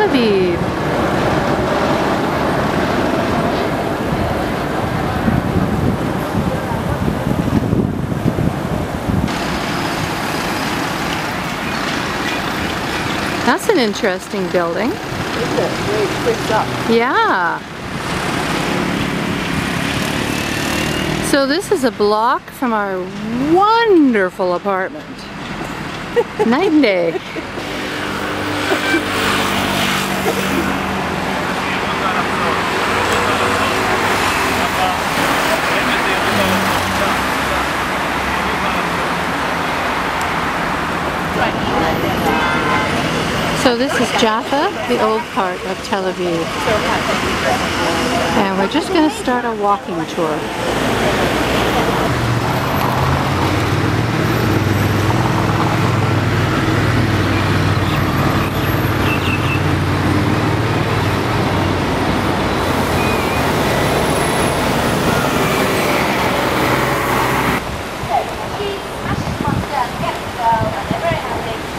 Aviv. That's an interesting building. Isn't it? Really quick up. Yeah. So this is a block from our wonderful apartment. Night and day. So this is Jaffa, the old part of Tel Aviv. And we're just going to start a walking tour.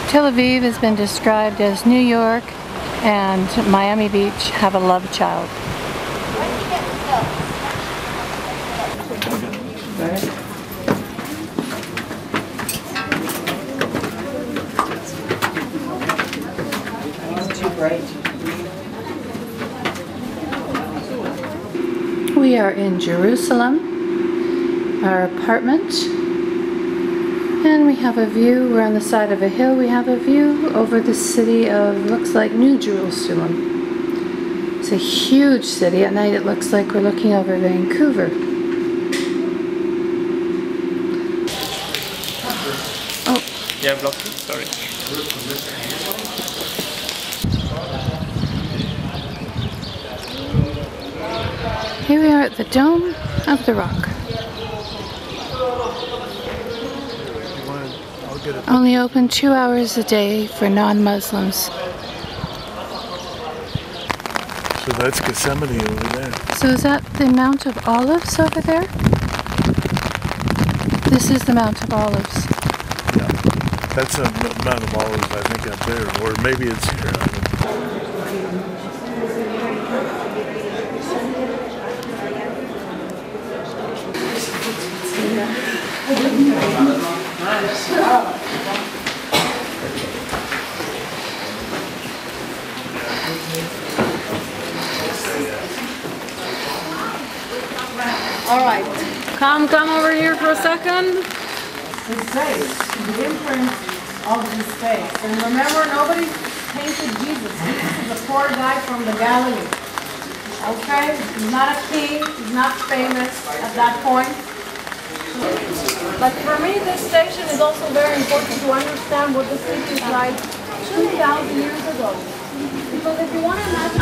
Tel Aviv has been described as New York and Miami Beach have a love child. It's too bright. We are in Jerusalem, our apartment. And we have a view, we're on the side of a hill, we have a view over the city of, looks like New Jerusalem. It's a huge city. At night it looks like we're looking over Vancouver. Oh. Yeah, block. Sorry. Here we are at the Dome of the Rock. Only open 2 hours a day for non-Muslims. So that's Gethsemane over there. So is that the Mount of Olives over there? This is the Mount of Olives. Yeah. That's a Mount of Olives, I think, up there. Or maybe it's here. All right. Come over here for a second. The space, the imprint of the space. And remember, nobody painted Jesus. Jesus is a poor guy from the Galilee. Okay? He's not a king. He's not famous at that point. But for me, this station is also very important to understand what the city is like 2,000 years ago. Because if you want to imagine...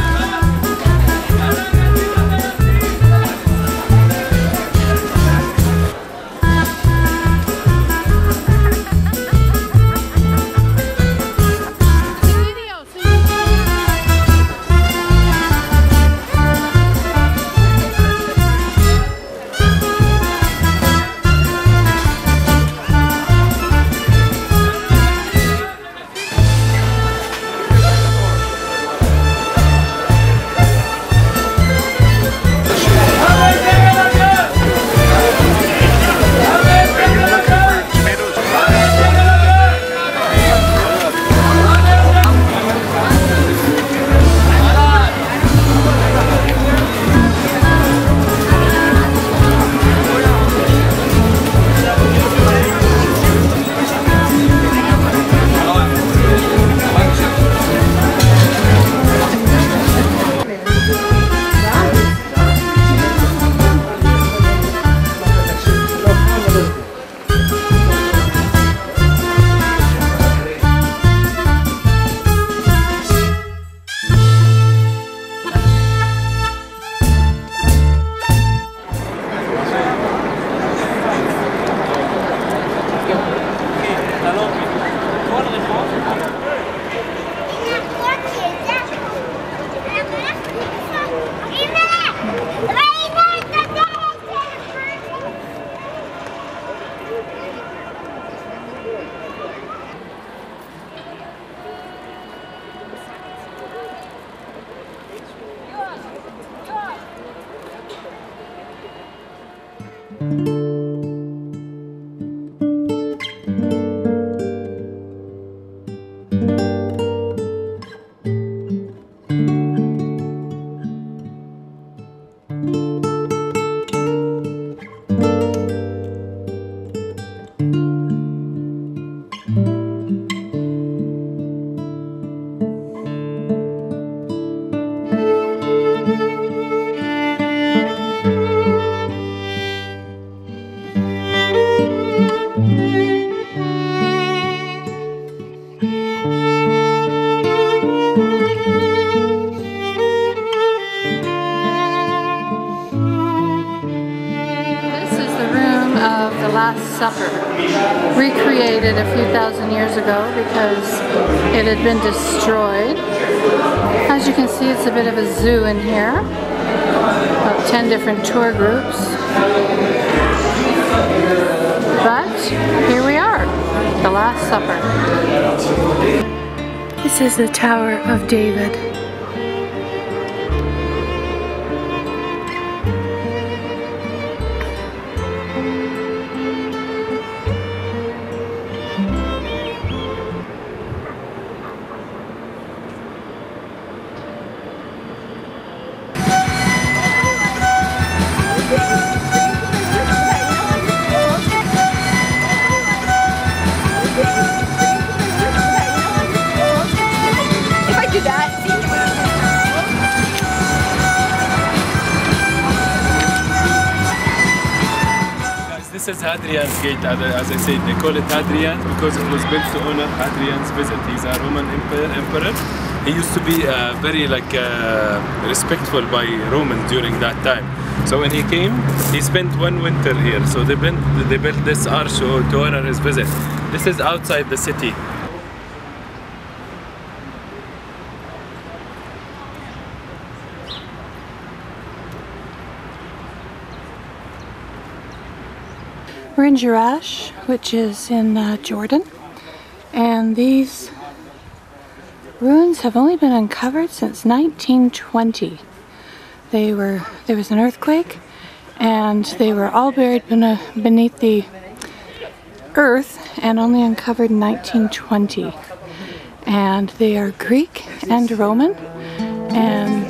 Last Supper, recreated a few thousand years ago because it had been destroyed. As you can see, it's a bit of a zoo in here, about 10 different tour groups. But here we are, the Last Supper. This is the Tower of David. This is Hadrian's Gate, as I said. They call it Hadrian's because it was built to honor Hadrian's visit. He's a Roman emperor. He used to be very respectful by Romans during that time. So when he came, he spent one winter here. So they built this arch to honor his visit. This is outside the city. We're in Jerash, which is in Jordan, and these ruins have only been uncovered since 1920. There was an earthquake, and they were all buried beneath the earth and only uncovered in 1920. And they are Greek and Roman, and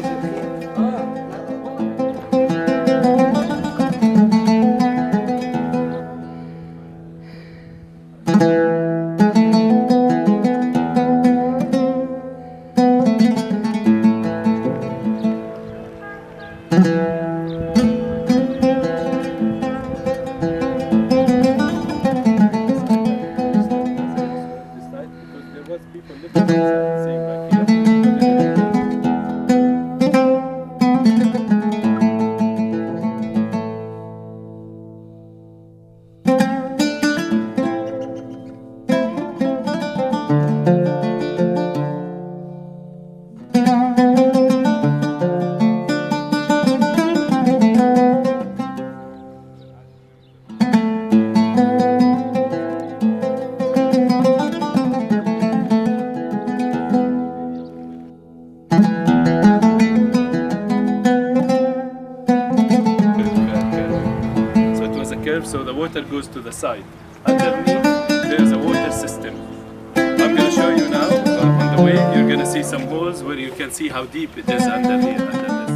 so the water goes to the side. Underneath, there's a water system. I'm going to show you now. On the way, you're going to see some holes where you can see how deep it is under here, under this.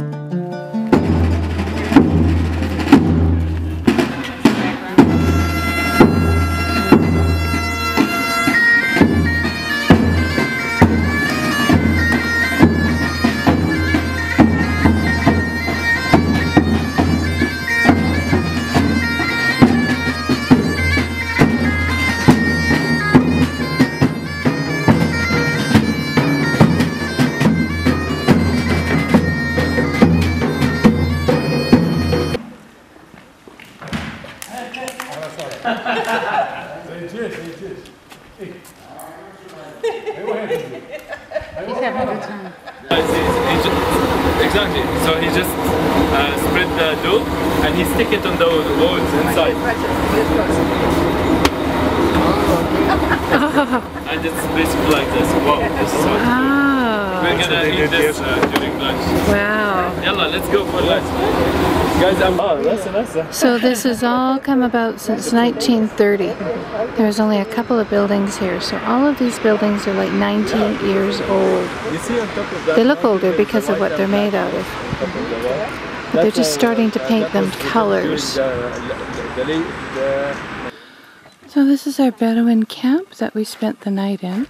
Exactly. So he just spread the dough and he stick it on the walls inside. And it's basically like this. Wow, this is so cool. Very We're That's what gonna they eat did this yesterday. during lunch. Wow. Yalla, let's go for lunch. Guys, I'm So this has all come about since 1930. There's only a couple of buildings here, so all of these buildings are like 90 years old. You see on top of that, They look older because of what they're made out of. But they're just starting to paint them colors. So this is our Bedouin camp that we spent the night in.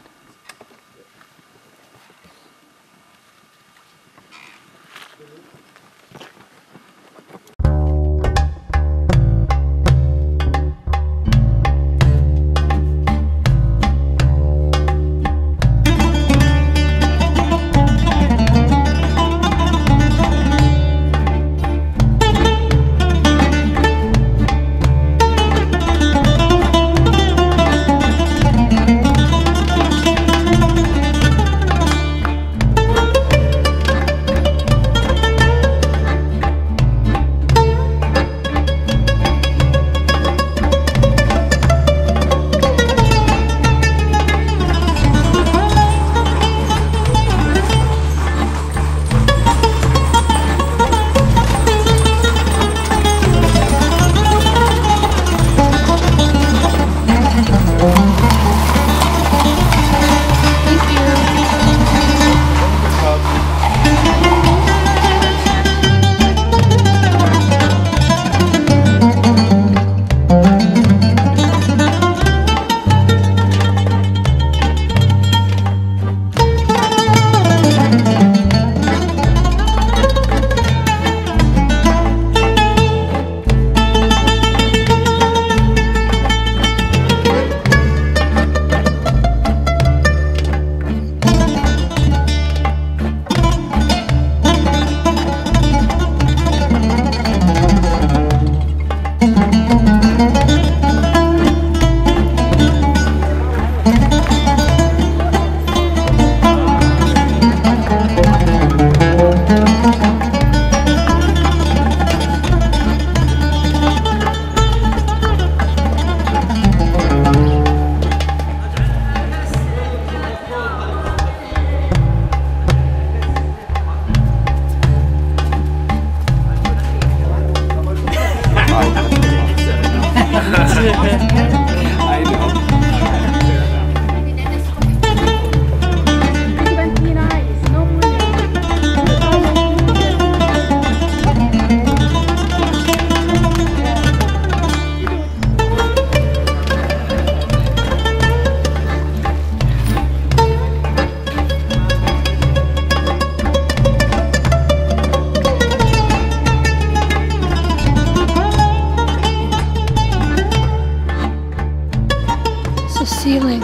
Ceiling.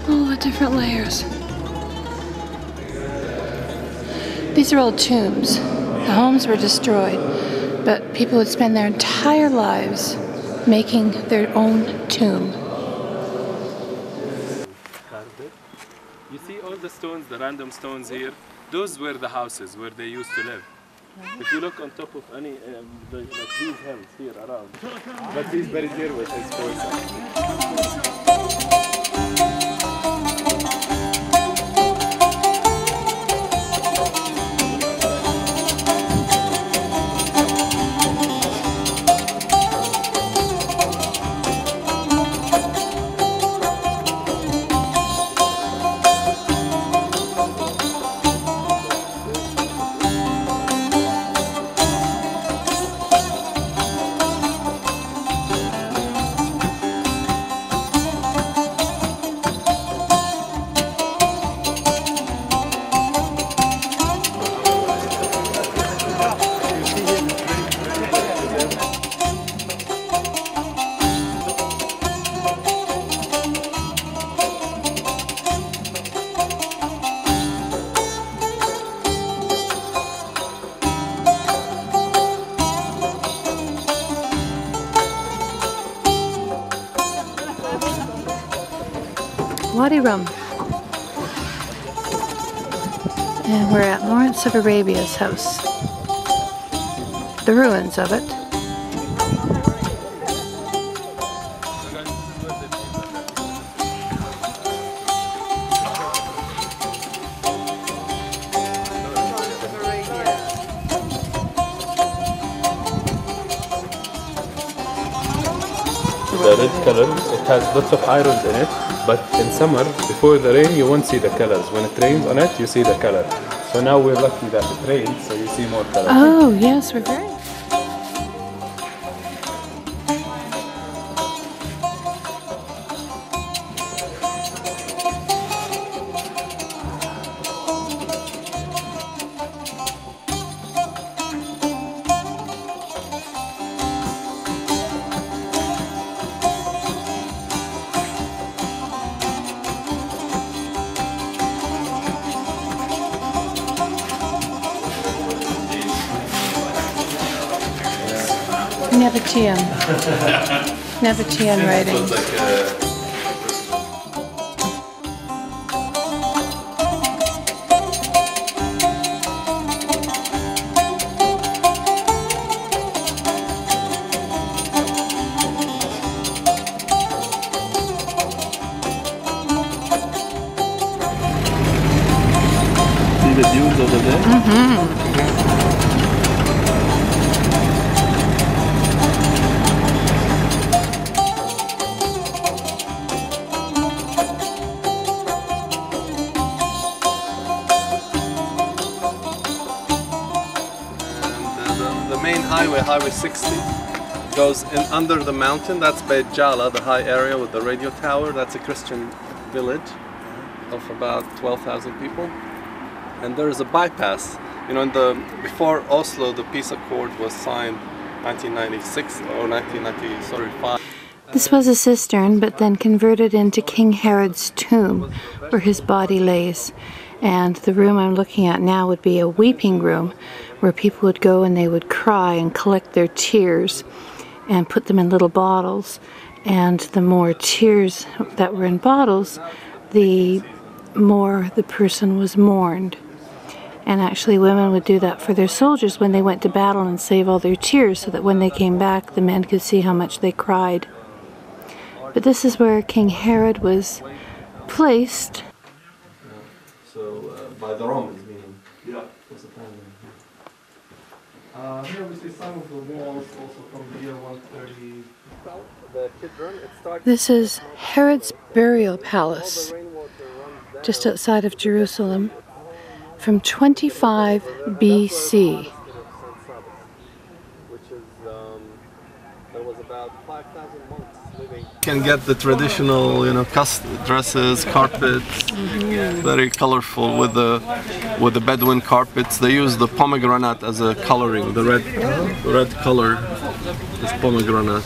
Oh, the different layers. These are old tombs. The homes were destroyed, but people would spend their entire lives making their own tomb. You see all the stones, the random stones here? Those were the houses where they used to live. If you look on top of any, like these hills here around, but he's buried here with his voice. Wadi Rum. And we're at Lawrence of Arabia's house. The ruins of it. red color. It has lots of irons in it, but in summer, before the rain, you won't see the colors. When it rains on it, you see the color. So now we're lucky that it rains, so you see more colors. Oh, yes, we're very. Nevichian. Nevichian writing. See the dunes over there? Mm-hmm. The main highway, Highway 60, goes in under the mountain. That's Beit Jala, the high area with the radio tower. That's a Christian village of about 12,000 people. And there is a bypass. You know, before Oslo, the peace accord was signed 1996 or 1995. This was a cistern, but then converted into King Herod's tomb, where his body lays. And the room I'm looking at now would be a weeping room, where people would go and they would cry and collect their tears and put them in little bottles. And the more tears that were in bottles, the more the person was mourned. And actually women would do that for their soldiers when they went to battle and save all their tears, so that when they came back the men could see how much they cried. But this is where King Herod was placed. By the Romans, meaning. Yeah. Here we see some of the walls also from the year 130. The Kidron, it starts. This is Herod's burial palace, just outside of Jerusalem, from 25 BC. Which is, there was about 5,000 monks living. You can get the traditional, you know, dresses, carpets, very colorful with the Bedouin carpets. They use the pomegranate as a coloring. The red color is pomegranate.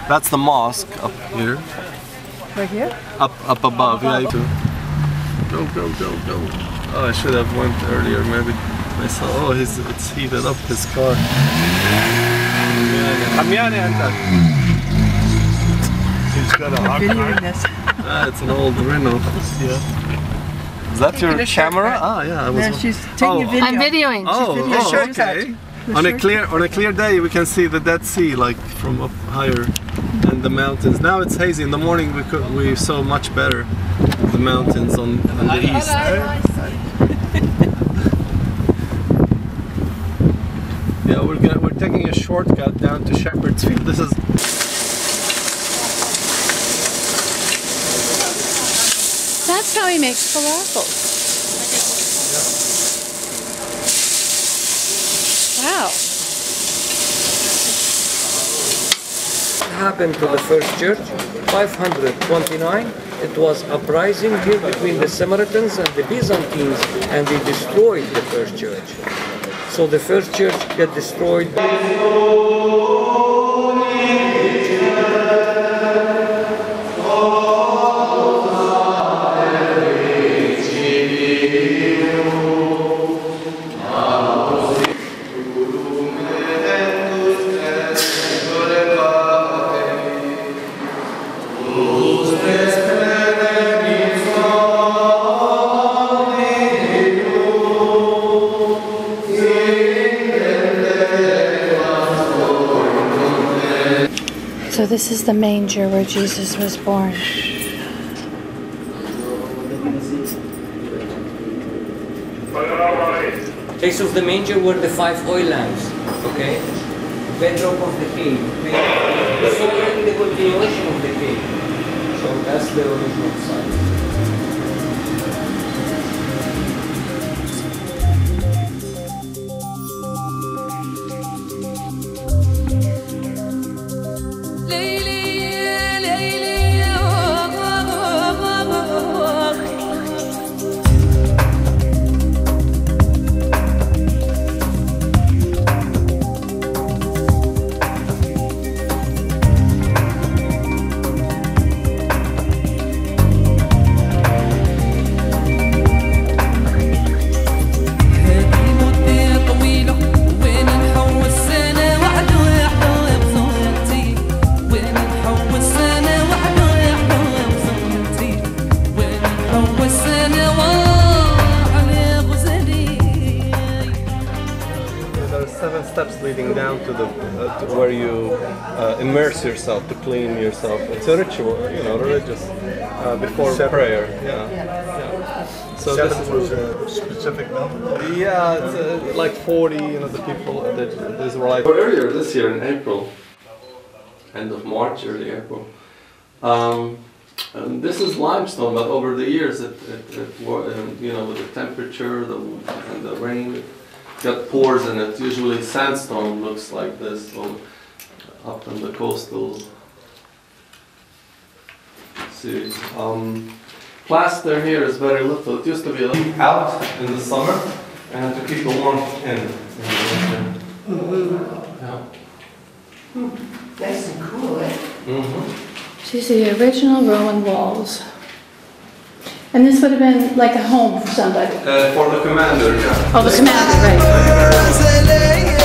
That's the mosque up here. Right here? Up above, yeah. Go. Oh, I should have went earlier. Maybe I saw. Oh, it's heated up his car. He's got a hot car. It's an old Renault. Yeah. Is that your camera? Ah, yeah. I was. No, she's taking a video. I'm videoing. Okay. On a clear day, we can see the Dead Sea, like from up higher, and the mountains. Now it's hazy. In the morning, we saw much better the mountains on the east. Yeah, we're taking a shortcut down to Shepherd's Field. This is. That's how he makes falafel. Wow. Happened to the first church, 529. It was uprising here between the Samaritans and the Byzantines, and they destroyed the first church. So the first church got destroyed. So this is the manger where Jesus was born. Place of the manger were the 5 oil lamps, okay? bedrock of the cave. It's already the continuation of the cave. So that's the original site. Steps leading down to the to where you immerse yourself to clean yourself. It's a ritual, you know, religious before prayer. Yeah. So Seven was a specific number. Yeah, it's like 40. You know, the people that these were like earlier this year in April, end of March, early April. And this is limestone, but over the years, you know, with the temperature and the rain. Got pores in it. Usually sandstone looks like this, so up in the coastal series. Plaster here is very little. It used to be out in the summer and to keep the warmth in the winter. Yeah. Nice and cool, eh? These are the original Roman walls. And this would have been like a home for somebody. For the commander, yeah. Oh, the commander, right.